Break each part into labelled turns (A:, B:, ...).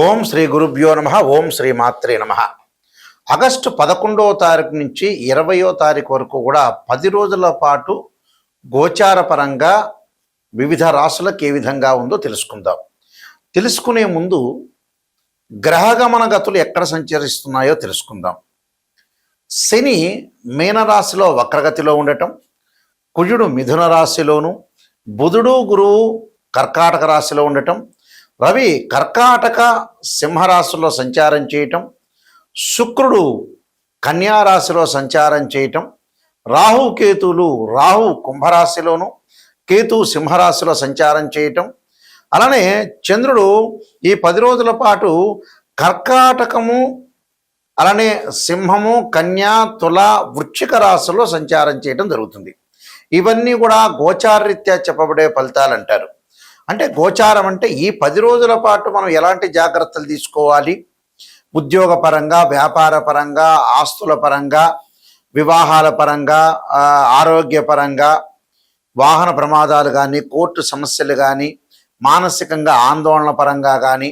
A: ఓం శ్రీ గురుభ్యో నమ. ఓం శ్రీ మాత్రే నమ. ఆగస్టు 11వ తారీఖు నుంచి 20వ తారీఖు వరకు కూడా 10 రోజుల పాటు గోచార పరంగా వివిధ రాశులకు ఏ విధంగా ఉందో తెలుసుకుందాం. తెలుసుకునే ముందు గ్రహగమన గతులు ఎక్కడ సంచరిస్తున్నాయో తెలుసుకుందాం. శని మీనరాశిలో వక్రగతిలో ఉండటం, కుజుడు మిథున రాశిలోను, బుధుడు గురువు కర్కాటక రాశిలో ఉండటం, రవి కర్కాటక సింహరాశిలో సంచారం చేయటం, శుక్రుడు కన్యారాశిలో సంచారం చేయటం, రాహు కుంభరాశిలోను, కేతు సింహరాశిలో సంచారం చేయటం, అలానే చంద్రుడు ఈ 10 రోజుల పాటు కర్కాటకము, అలానే సింహము, కన్యా, తుల, వృశ్చిక రాశిలో సంచారం చేయటం జరుగుతుంది. ఇవన్నీ కూడా గోచారరీత్యా చెప్పబడే ఫలితాలు అంటారు. అంటే గోచారం అంటే ఈ 10 రోజుల పాటు మనం ఎలాంటి జాగ్రత్తలు తీసుకోవాలి, ఉద్యోగ పరంగా, వ్యాపార పరంగా, ఆస్తుల పరంగా, వివాహాల పరంగా, ఆరోగ్య పరంగా, వాహన ప్రమాదాలు కానీ, కోర్టు సమస్యలు కానీ, మానసికంగా ఆందోళన పరంగా కానీ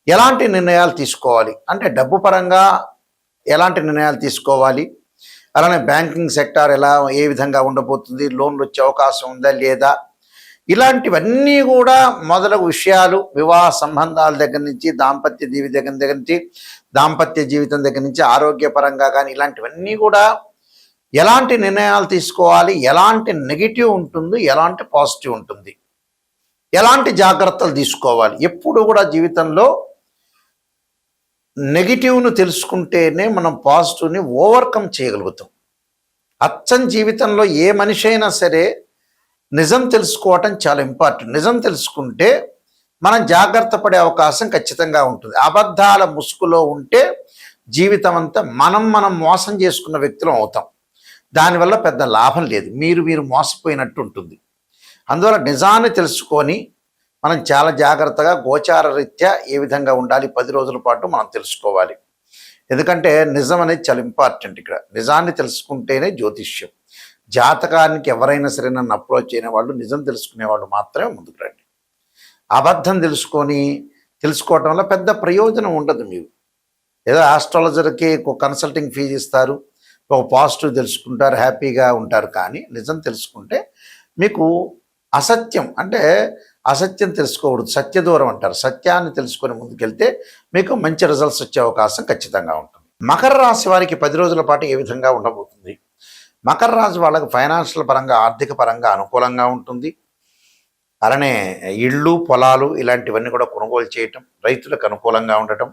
A: ఎలాంటి నిర్ణయాలు తీసుకోవాలి, అంటే డబ్బు పరంగా ఎలాంటి నిర్ణయాలు తీసుకోవాలి, అలానే బ్యాంకింగ్ సెక్టార్ ఏ విధంగా ఉండబోతుంది, లోన్లు వచ్చే అవకాశం ఉందా లేదా, ఇలాంటివన్నీ కూడా మొదలగు విషయాలు, వివాహ సంబంధాల దగ్గర నుంచి, దాంపత్య జీవితం దగ్గర నుంచి ఆరోగ్యపరంగా కానీ ఇలాంటివన్నీ కూడా ఎలాంటి నిర్ణయాలు తీసుకోవాలి, ఎలాంటి నెగిటివ్ ఉంటుంది, ఎలాంటి పాజిటివ్ ఉంటుంది, ఎలాంటి జాగ్రత్తలు తీసుకోవాలి. ఎప్పుడు కూడా జీవితంలో నెగిటివ్ను తెలుసుకుంటేనే మనం పాజిటివ్ని ఓవర్కమ్ చేయగలుగుతాం. అచ్చం జీవితంలో ఏ మనిషి అయినా సరే నిజం తెలుసుకోవటం చాలా ఇంపార్టెంట్. నిజం తెలుసుకుంటే మనం జాగ్రత్త పడే అవకాశం ఖచ్చితంగా ఉంటుంది. అబద్ధాల ముసుగులో ఉంటే జీవితం అంతా మనం మోసం చేసుకున్న వ్యక్తులం అవుతాం. దానివల్ల పెద్ద లాభం లేదు, మీరు మోసపోయినట్టు ఉంటుంది. అందువల్ల నిజాన్ని తెలుసుకొని మనం చాలా జాగ్రత్తగా గోచార రీత్యా ఏ విధంగా ఉండాలి 10 రోజుల పాటు మనం తెలుసుకోవాలి. ఎందుకంటే నిజం అనేది చాలా ఇంపార్టెంట్. ఇక్కడ నిజాన్ని తెలుసుకుంటేనే జ్యోతిష్యం. జాతకానికి ఎవరైనా సరే నన్ను అప్రోచ్ అయిన వాళ్ళు, నిజం తెలుసుకునేవాళ్ళు మాత్రమే ముందుకు రండి. అబద్ధం తెలుసుకోవటం వల్ల పెద్ద ప్రయోజనం ఉండదు. మీరు ఏదో ఆస్ట్రాలజర్కి ఒక కన్సల్టింగ్ ఫీజు ఇస్తారు, ఒక పాజిటివ్ తెలుసుకుంటారు, హ్యాపీగా ఉంటారు. కానీ నిజం తెలుసుకుంటే మీకు అసత్యం తెలుసుకోకూడదు, సత్యదూరం అంటారు. సత్యాన్ని తెలుసుకొని ముందుకెళ్తే మీకు మంచి రిజల్ట్స్ వచ్చే అవకాశం ఖచ్చితంగా ఉంటుంది. మకర రాశి వారికి 10 రోజుల పాటు ఏ విధంగా ఉండబోతుంది? మకర రాశి వాళ్ళకి ఫైనాన్షియల్ పరంగా, ఆర్థిక పరంగా అనుకూలంగా ఉంటుంది. అలానే ఇళ్ళు, పొలాలు ఇలాంటివన్నీ కూడా కొనుగోలు చేయటం, రైతులకు అనుకూలంగా ఉండటం,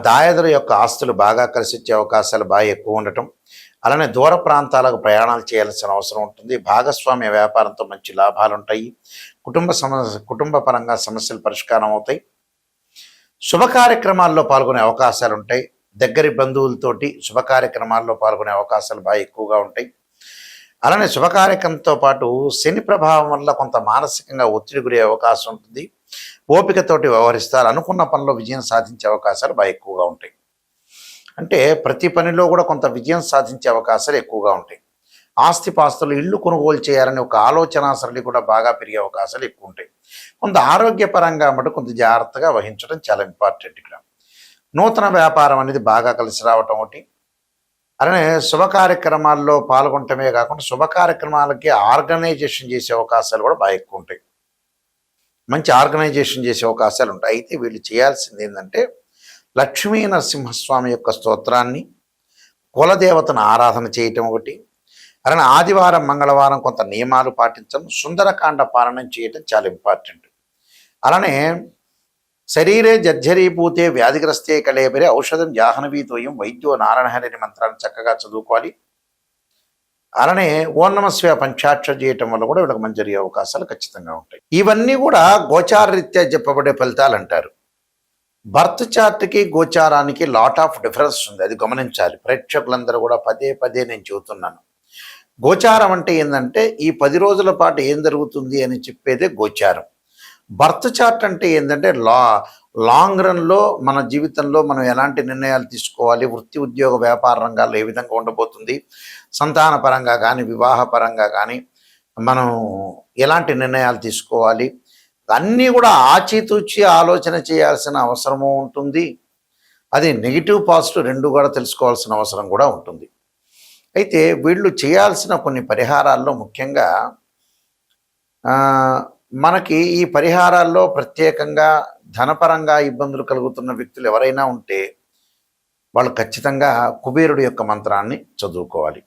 A: దాయాదుల యొక్క ఆస్తులు బాగా కలిసి వచ్చే అవకాశాలు బాగా ఎక్కువ ఉండటం, అలానే దూర ప్రాంతాలకు ప్రయాణాలు చేయాల్సిన అవసరం ఉంటుంది. భాగస్వామ్య వ్యాపారంతో మంచి లాభాలు ఉంటాయి. కుటుంబ పరంగా సమస్యలు పరిష్కారం అవుతాయి. శుభ కార్యక్రమాల్లో పాల్గొనే అవకాశాలు ఉంటాయి. దగ్గరి బంధువులతోటి శుభ కార్యక్రమాల్లో పాల్గొనే అవకాశాలు బాగా ఎక్కువగా ఉంటాయి. అలానే శుభ కార్యక్రమంతో పాటు శని ప్రభావం వల్ల కొంత మానసికంగా ఒత్తిడి గురే అవకాశం ఉంటుంది. ఓపికతోటి వ్యవహరిస్తారు. అనుకున్న పనిలో విజయం సాధించే అవకాశాలు బాగా ఎక్కువగా ఉంటాయి. అంటే ప్రతి పనిలో కూడా కొంత విజయం సాధించే అవకాశాలు ఎక్కువగా ఉంటాయి. ఆస్తిపాస్తులు, ఇళ్ళు కొనుగోలు చేయాలని ఒక ఆలోచన సరళి కూడా బాగా పెరిగే అవకాశాలు ఎక్కువ ఉంటాయి. కొంత ఆరోగ్యపరంగా మటు కొంత జాగ్రత్తగా వహించడం చాలా ఇంపార్టెంట్. ఇక్కడ నూతన వ్యాపారం అనేది బాగా కలిసి రావటం ఒకటి. అలానే శుభ కార్యక్రమాల్లో పాల్గొనటమే కాకుండా శుభ కార్యక్రమాలకి ఆర్గనైజేషన్ చేసే అవకాశాలు కూడా బాగా ఎక్కువ ఉంటాయి. మంచి ఆర్గనైజేషన్ చేసే అవకాశాలు ఉంటాయి. అయితే వీళ్ళు చేయాల్సింది ఏంటంటే లక్ష్మీ నరసింహస్వామి యొక్క స్తోత్రాన్ని, కులదేవతను ఆరాధన చేయటం ఒకటి. అలానే ఆదివారం, మంగళవారం కొంత నియమాలు పాటించడం, సుందరకాండ పాలన చేయటం చాలా ఇంపార్టెంట్. అలానే శరీరే జర్జరీభూతే వ్యాధిగ్రస్తే కళేబరే ఔషధం జాహ్నవీతోయం వైద్యో నారాయణ మంత్రాన్ని చక్కగా చదువుకోవాలి. అలానే ఓం నమః శివాయ పంచాక్షరి చేయటం వల్ల కూడా వీళ్ళకి మంచి జరిగే అవకాశాలు ఖచ్చితంగా ఉంటాయి. ఇవన్నీ కూడా గోచార రీత్యా చెప్పబడే ఫలితాలు అంటారు. బర్త్ చార్ట్కి గోచారానికి లాట్ ఆఫ్ డిఫరెన్స్ ఉంది, అది గమనించాలి. ప్రేక్షకులందరూ కూడా పదే నేను చెబుతున్నాను. గోచారం అంటే ఏంటంటే ఈ 10 రోజుల పాటు ఏం జరుగుతుంది అని చెప్పేదే గోచారం. బర్త్ చార్ట్ అంటే ఏంటంటే లాంగ్ రన్లో మన జీవితంలో మనం ఎలాంటి నిర్ణయాలు తీసుకోవాలి, వృత్తి, ఉద్యోగ, వ్యాపార రంగాల్లో ఏ విధంగా ఉండబోతుంది, సంతాన పరంగా కానీ, వివాహ పరంగా కానీ మనం ఎలాంటి నిర్ణయాలు తీసుకోవాలి, అన్నీ కూడా ఆచితూచి ఆలోచన చేయాల్సిన అవసరము ఉంటుంది. అది నెగిటివ్ పాజిటివ్ రెండు కూడా తెలుసుకోవాల్సిన అవసరం కూడా ఉంటుంది. అయితే వీళ్ళు చేయాల్సిన కొన్ని పరిహారాల్లో ముఖ్యంగా మనకి ఈ పరిహారాల్లో ప్రత్యేకంగా ధనపరంగా ఇబ్బందులు కలుగుతున్న వ్యక్తులు ఎవరైనా ఉంటే వాళ్ళు ఖచ్చితంగా కుబేరుడి యొక్క మంత్రాన్ని చదువుకోవాలి.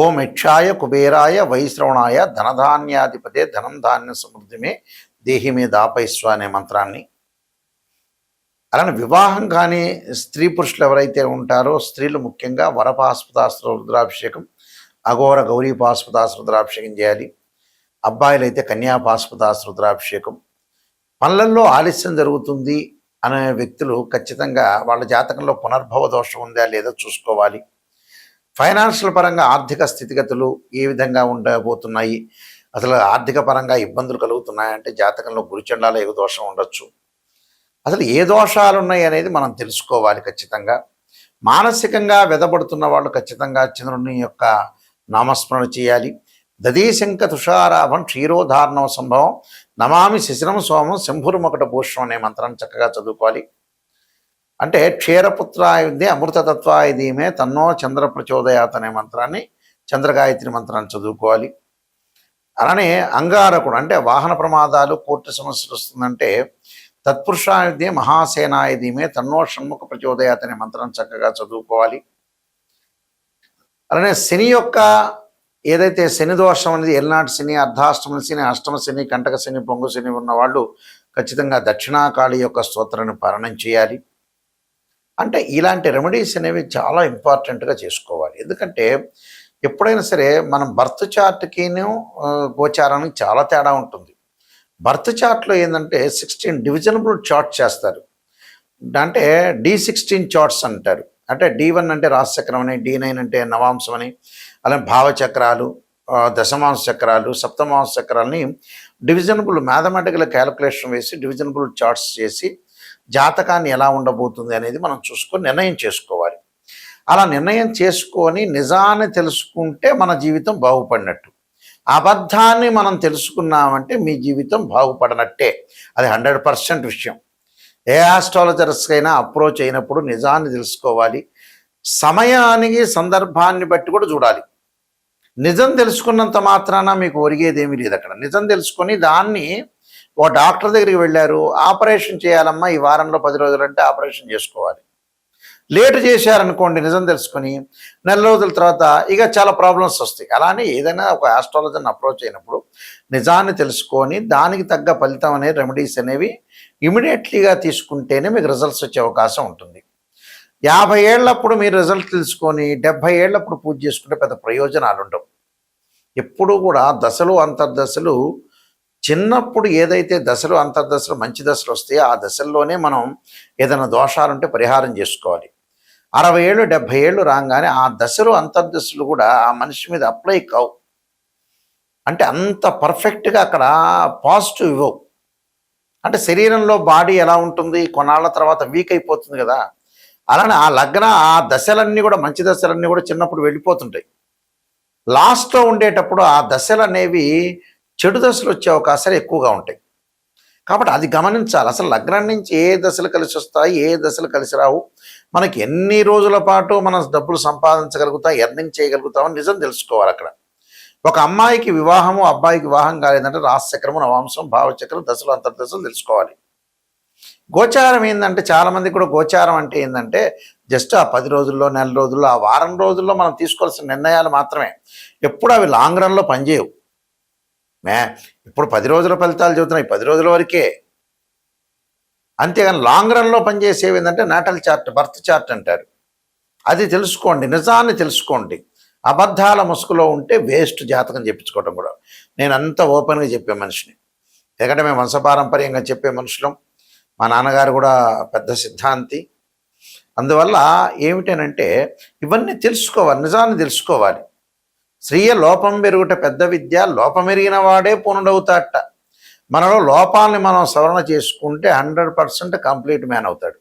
A: ఓం యక్షాయ కుబేరాయ వైశ్రవణాయ ధనధాన్యాధిపతే ధనం ధాన్య సమృద్ధిమే దేహి మీద ఆపైస్వ అనే మంత్రాన్ని, అలానే వివాహం కానీ స్త్రీ పురుషులు ఎవరైతే ఉంటారో స్త్రీలు ముఖ్యంగా వరపాస్పదాస్త్ర రుద్రాభిషేకం, అఘోర గౌరీ పాస్పదాస్త్ర రుద్రాభిషేకం చేయాలి. అబ్బాయిలైతే కన్యాపాస్పదాస్త్ర రుద్రాభిషేకం. పనులల్లో ఆలస్యం జరుగుతుంది అనే వ్యక్తులు ఖచ్చితంగా వాళ్ళ జాతకంలో పునర్భవ దోషం ఉందా లేదో చూసుకోవాలి. ఫైనాన్షియల్ పరంగా ఆర్థిక స్థితిగతులు ఏ విధంగా ఉండబోతున్నాయి, అసలు ఆర్థిక పరంగా ఇబ్బందులు కలుగుతున్నాయంటే జాతకంలో గురుచండాల యుగ దోషం ఉండొచ్చు. అసలు ఏ దోషాలు ఉన్నాయి అనేది మనం తెలుసుకోవాలి ఖచ్చితంగా. మానసికంగా వెదబడుతున్న వాళ్ళు ఖచ్చితంగా చంద్రుని యొక్క నామస్మరణ చేయాలి. దదీశంక తుషారాభం క్షీరోధారణం సంభవం నమామి శిశిరం సోమం శంభురుమకట భూషణం అనే మంత్రాన్ని చక్కగా చదువుకోవాలి. అంటే క్షీరపుత్రాయుధే అమృతతత్వాయ ధీమే తన్నో చంద్ర ప్రచోదయాత్ అనే మంత్రాన్ని, చంద్రగాయత్రి మంత్రాన్ని చదువుకోవాలి. అలానే అంగారకుడు అంటే వాహన ప్రమాదాలు కోర్టు సమస్యలు వస్తుందంటే తత్పురుషాయుధే మహాసేనాయ ధీమే తన్నో షణ్ముఖ ప్రచోదయాత్ అనే మంత్రాన్ని చక్కగా చదువుకోవాలి. అలానే శని యొక్క ఏదైతే శని దోషం అనేది ఎల్నాటి శని, అర్ధాష్టమ శని, అష్టమ శని, కంటక శని, పొంగు శని ఉన్నవాళ్ళు ఖచ్చితంగా దక్షిణాకాళి యొక్క స్తోత్రాన్ని పారాయణం చేయాలి. అంటే ఇలాంటి రెమెడీస్ అనేవి చాలా ఇంపార్టెంట్గా చేసుకోవాలి. ఎందుకంటే ఎప్పుడైనా సరే మనం బర్త్ చార్ట్కిను గోచారానికి చాలా తేడా ఉంటుంది. బర్త్ చార్ట్లో ఏంటంటే 16 డివిజనబుల్ చార్ట్ చేస్తారు. అంటే D16 చార్ట్స్ అంటారు. అంటే D1 అంటే రాశిచక్రం అని, D9 అంటే నవాంశం అని, అలాగే భావచక్రాలు, దశమాంశ చక్రాలు, సప్తమాంశ చక్రాలని డివిజనబుల్ మ్యాథమెటికల్ క్యాలిక్యులేషన్ వేసి డివిజనబుల్ చార్ట్స్ చేసి జాతకాన్ని ఎలా ఉండబోతుంది అనేది మనం చూసుకొని నిర్ణయం చేసుకోవాలి. అలా నిర్ణయం చేసుకొని నిజాన్ని తెలుసుకుంటే మన జీవితం బాగుపడినట్టు. అబద్ధాన్ని మనం తెలుసుకున్నామంటే మీ జీవితం బాగుపడనట్టే. అది 100% విషయం. ఏ ఆస్ట్రాలజర్స్కైనా అప్రోచ్ అయినప్పుడు నిజాన్ని తెలుసుకోవాలి. సమయానికి సందర్భాన్ని బట్టి కూడా చూడాలి. నిజం తెలుసుకున్నంత మాత్రాన మీకు ఒరిగేదేమీ లేదు. అక్కడ నిజం తెలుసుకొని దాన్ని ఓ డాక్టర్ దగ్గరికి వెళ్ళారు, ఆపరేషన్ చేయాలమ్మా ఈ వారంలో 10 రోజులంటే ఆపరేషన్ చేసుకోవాలి. లేటు చేశారనుకోండి నిజం తెలుసుకొని నెల రోజుల తర్వాత ఇక చాలా ప్రాబ్లమ్స్ వస్తాయి. అలానే ఏదైనా ఒక ఆస్ట్రాలజర్ని అప్రోచ్ అయినప్పుడు నిజాన్ని తెలుసుకొని దానికి తగ్గ ఫలితం అనే రెమెడీస్ అనేవి ఇమీడియట్లీగా తీసుకుంటేనే మీకు రిజల్ట్స్ వచ్చే అవకాశం ఉంటుంది. 50 ఏళ్ళప్పుడు మీరు రిజల్ట్ తెలుసుకొని 70 ఏళ్ళప్పుడు పూజ చేసుకుంటే పెద్ద ప్రయోజనాలు ఉండవు. ఎప్పుడూ కూడా దశలు అంతర్దశలు చిన్నప్పుడు ఏదైతే దశలు అంతర్దశలు మంచి దశలు వస్తాయో ఆ దశల్లోనే మనం ఏదైనా దోషాలుంటే పరిహారం చేసుకోవాలి. 60 ఏళ్ళు 70 ఏళ్ళు రాగానే ఆ దశలు అంతర్దశలు కూడా ఆ మనిషి మీద అప్లై కావు. అంటే అంత పర్ఫెక్ట్గా అక్కడ పాజిటివ్ ఇవ్వవు. అంటే శరీరంలో బాడీ ఎలా ఉంటుంది, కొన్నాళ్ళ తర్వాత వీక్ అయిపోతుంది కదా. అలానే ఆ దశలన్నీ కూడా మంచి దశలన్నీ కూడా చిన్నప్పుడు వెళ్ళిపోతుంటాయి. లాస్ట్లో ఉండేటప్పుడు ఆ దశలు అనేవి చెడు దశలు వచ్చే అవకాశాలు ఎక్కువగా ఉంటాయి. కాబట్టి అది గమనించాలి. అసలు లగ్నం నుంచి ఏ దశలు కలిసి వస్తాయి, ఏ దశలు కలిసి రావు, మనకి ఎన్ని రోజుల పాటు మనం డబ్బులు సంపాదించగలుగుతాం, ఎర్నింగ్ చేయగలుగుతామని నిజం తెలుసుకోవాలి. అక్కడ ఒక అమ్మాయికి వివాహము, అబ్బాయికి వివాహం కాలేదంటే రాశిచక్రము, నవాంశం, భావచక్రం, దశలు అంతర్దశలు తెలుసుకోవాలి. గోచారం ఏంటంటే చాలామంది కూడా గోచారం అంటే ఏంటంటే జస్ట్ ఆ 10 రోజుల్లో, నెల రోజుల్లో, ఆ వారం రోజుల్లో మనం తీసుకోవాల్సిన నిర్ణయాలు మాత్రమే. ఎప్పుడు అవి లాంగ్ రన్లో పనిచేయవు. ఇప్పుడు 10 రోజుల ఫలితాలు చెబుతున్నాయి, 10 రోజుల వరకే. అంతేగాని లాంగ్ రన్లో పనిచేసేవి ఏంటంటే నాటల్ చార్ట్, బర్త్ చార్ట్ అంటారు. అది తెలుసుకోండి, నిజాన్ని తెలుసుకోండి. అబద్ధాల ముసుగులో ఉంటే వేస్ట్ జాతకం చెప్పించుకోవడం కూడా. నేను అంత ఓపెన్గా చెప్పే మనిషిని, ఎందుకంటే మేము వంశపారంపర్యంగా చెప్పే మనుషులం. మా నాన్నగారు కూడా పెద్ద సిద్ధాంతి. అందువల్ల ఏమిటనంటే ఇవన్నీ తెలుసుకోవాలి, నిజాన్ని తెలుసుకోవాలి. స్త్రీయ లోపం పెరుగుట పెద్ద విద్య, లోపమెరిగిన వాడే పూర్ణుడవుతాడట. మనలో లోపాలని మనం సవరణ చేసుకుంటే 100% కంప్లీట్ మ్యాన్ అవుతాడు.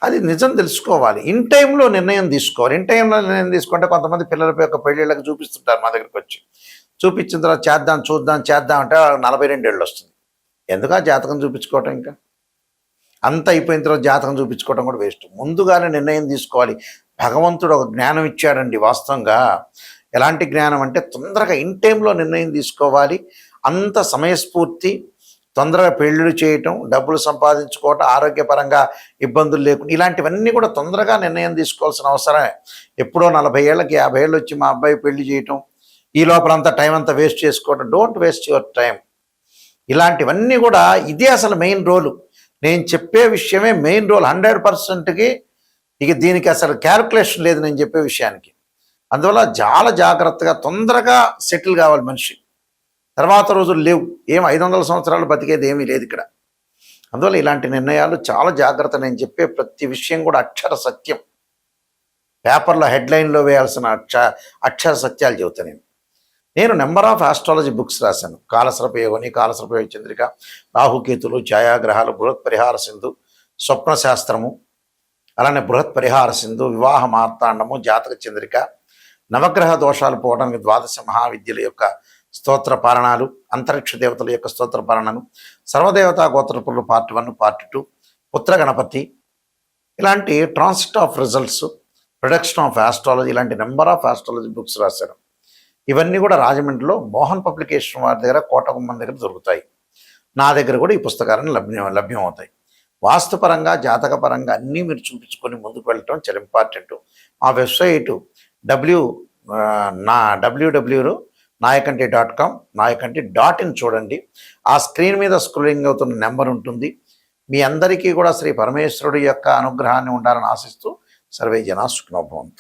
A: అది నిజం తెలుసుకోవాలి. ఇన్ టైంలో నిర్ణయం తీసుకోవాలి. ఇన్ టైంలో నిర్ణయం తీసుకుంటే కొంతమంది పిల్లల యొక్క పెళ్ళిళ్ళకి చూపిస్తుంటారు, మా దగ్గరికి వచ్చి చూపించిన తర్వాత చేద్దాం అంటే 42 ఏళ్ళు వస్తుంది. ఎందుకు ఆ జాతకం చూపించుకోవటం? ఇంకా అంత అయిపోయిన తర్వాత జాతకం చూపించుకోవడం కూడా వేస్ట్. ముందుగానే నిర్ణయం తీసుకోవాలి. భగవంతుడు ఒక జ్ఞానం ఇచ్చాడండి వాస్తవంగా. ఎలాంటి జ్ఞానం అంటే తొందరగా ఇన్ టైంలో నిర్ణయం తీసుకోవాలి. అంత సమయస్ఫూర్తి, తొందరగా పెళ్ళిళ్ళు చేయటం, డబ్బులు సంపాదించుకోవటం, ఆరోగ్యపరంగా ఇబ్బందులు లేకుండా ఇలాంటివన్నీ కూడా తొందరగా నిర్ణయం తీసుకోవాల్సిన అవసరమే. ఎప్పుడో 40 ఏళ్ళకి 50 ఏళ్ళు వచ్చి మా అబ్బాయి పెళ్లి చేయటం, ఈ లోపల అంతా టైం అంతా వేస్ట్ చేసుకోవటం. Don't waste your time. ఇలాంటివన్నీ కూడా ఇదే అసలు మెయిన్ రోలు. నేను చెప్పే విషయమే మెయిన్ రోల్ 100%కి. ఇక దీనికి అసలు క్యాల్కులేషన్ లేదు నేను చెప్పే విషయానికి. అందువల్ల చాలా జాగ్రత్తగా తొందరగా సెటిల్ కావాలి మనిషి. తర్వాత రోజులు లేవు. 500 సంవత్సరాలు బతికేది ఏమీ లేదు ఇక్కడ. అందువల్ల ఇలాంటి నిర్ణయాలు చాలా జాగ్రత్త. నేను చెప్పే ప్రతి విషయం కూడా అక్షర సత్యం. పేపర్లో హెడ్లైన్లో వేయాల్సిన అక్షర సత్యాలు చెబుతాను నేను నెంబర్ ఆఫ్ ఆస్ట్రాలజీ బుక్స్ రాశాను. కాలసర్ప యోగిని, కాలసర్ప యోగ చంద్రిక, రాహుకేతులు, ఛాయాగ్రహాలు, బృహత్ పరిహార సింధు, స్వప్న శాస్త్రము, అలానే బృహత్ పరిహార సింధు, వివాహ మార్తాండము, జాతక చంద్రిక, నవగ్రహ దోషాలు పోవడానికి 12 మహావిద్యల యొక్క స్తోత్ర పారణాలు, అంతరిక్ష దేవతల యొక్క స్తోత్ర పారణాలు, సర్వదేవతా గోత్రపులు పార్ట్ 1, పార్ట్ 2, పుత్ర గణపతి, ఇలాంటి transit of results, production of astrology, ఇలాంటి నెంబర్ ఆఫ్ ఆస్ట్రాలజీ బుక్స్ రాశారు. ఇవన్నీ కూడా రాజమండ్రిలో మోహన్ పబ్లికేషన్ వారి దగ్గర, కోటగుమ్మం దగ్గర దొరుకుతాయి. నా దగ్గర కూడా ఈ పుస్తకాలను లభ్యం అవుతాయి. వాస్తుపరంగా, జాతకపరంగా అన్నీ మీరు చూపించుకొని ముందుకు వెళ్ళటం చాలా ఇంపార్టెంట్. మా వెబ్సైట్ www.nayakanti.com, nayakanti.in చూడండి. ఆ స్క్రీన్ మీద స్క్రోలింగ్ అవుతున్న నెంబర్ ఉంటుంది. మీ అందరికీ కూడా శ్రీ పరమేశ్వరుడి యొక్క అనుగ్రహాన్ని ఉండాలని ఆశిస్తూ సర్వే జనా సుఖినో భవంతు.